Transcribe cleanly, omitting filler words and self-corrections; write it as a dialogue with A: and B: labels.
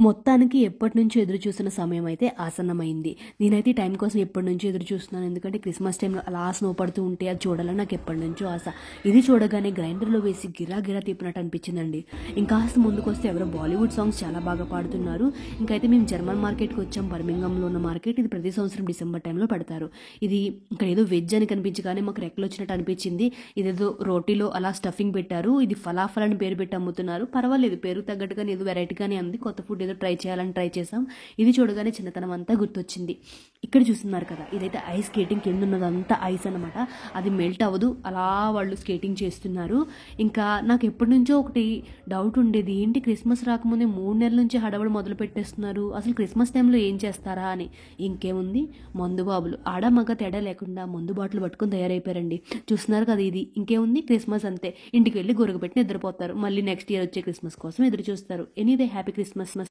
A: మొత్తానికి ఎప్పటినుంచో ఎదురు చూస్తున్న సమయం అయితే ఆసన్నమైంది. నేనైతే ఈ టైం కోసం ఎప్పటినుంచో ఎదురు చూస్తున్నాను. ఎందుకంటే క్రిస్మస్ టైంలో అలా స్నో పడుతూ ఉంటే అది చూడాలని నాకు ఎప్పటినుంచో ఆశ. ఇది చూడగానే గ్రైండర్లో వేసి గిరా గిరా తిప్పినట్టు అనిపించిందండి. ఇంకాస్త ముందుకొస్తే ఎవరో బాలీవుడ్ సాంగ్స్ చాలా బాగా పాడుతున్నారు. ఇంకైతే మేము జర్మన్ మార్కెట్కి వచ్చాం. బర్మింగంలో ఉన్న మార్కెట్. ఇది ప్రతి సంవత్సరం డిసెంబర్ టైంలో పెడతారు. ఇది ఇక్కడ ఏదో వెజ్ అని కనిపించగానే మాకు రెక్కలు వచ్చినట్టు అనిపించింది. ఇదేదో రోటీలో అలా స్టఫింగ్ పెట్టారు. ఇది ఫలాఫల్ అని పేరు పెట్టి అమ్ముతున్నారు. పర్వాలేదు, పేరు తగ్గట్టుగానే ఏదో వెరైటీగానే ఉంది. కొత్త ఫుడ్ ఏదో ట్రై చేయాలని ట్రై చేసాం. ఇది చూడగానే చిన్నతనం అంతా గుర్తొచ్చింది. ఇక్కడ చూస్తున్నారు కదా, ఇదైతే ఐస్ స్కేటింగ్. కింద ఉన్నదంతా ఐస్ అనమాట. అది మెల్ట్ అవ్వదు, అలా వాళ్ళు స్కేటింగ్ చేస్తున్నారు. ఇంకా నాకు ఎప్పటి నుంచో ఒకటి డౌట్ ఉండేది, ఏంటి క్రిస్మస్ రాకముందే 3 నెలల నుంచి హడావుడి మొదలు పెట్టేస్తున్నారు, అసలు క్రిస్మస్ టైంలో ఏం చేస్తారా అని. ఇంకేముంది, మందు బాబులు ఆడ మగ తేడా లేకుండా మందు బాటలు పట్టుకొని తయారైపోయారండి. చూస్తున్నారు కదా, ఇది ఇంకేముంది క్రిస్మస్ అంతే. ఇంటికి వెళ్ళి గొరగ పెట్టి నిద్రపోతారు. మళ్ళీ నెక్స్ట్ ఇయర్ వచ్చే క్రిస్మస్ కోసం ఎదురు చూస్తారు. ఎనీదే హ్యాపీ క్రిస్మస్.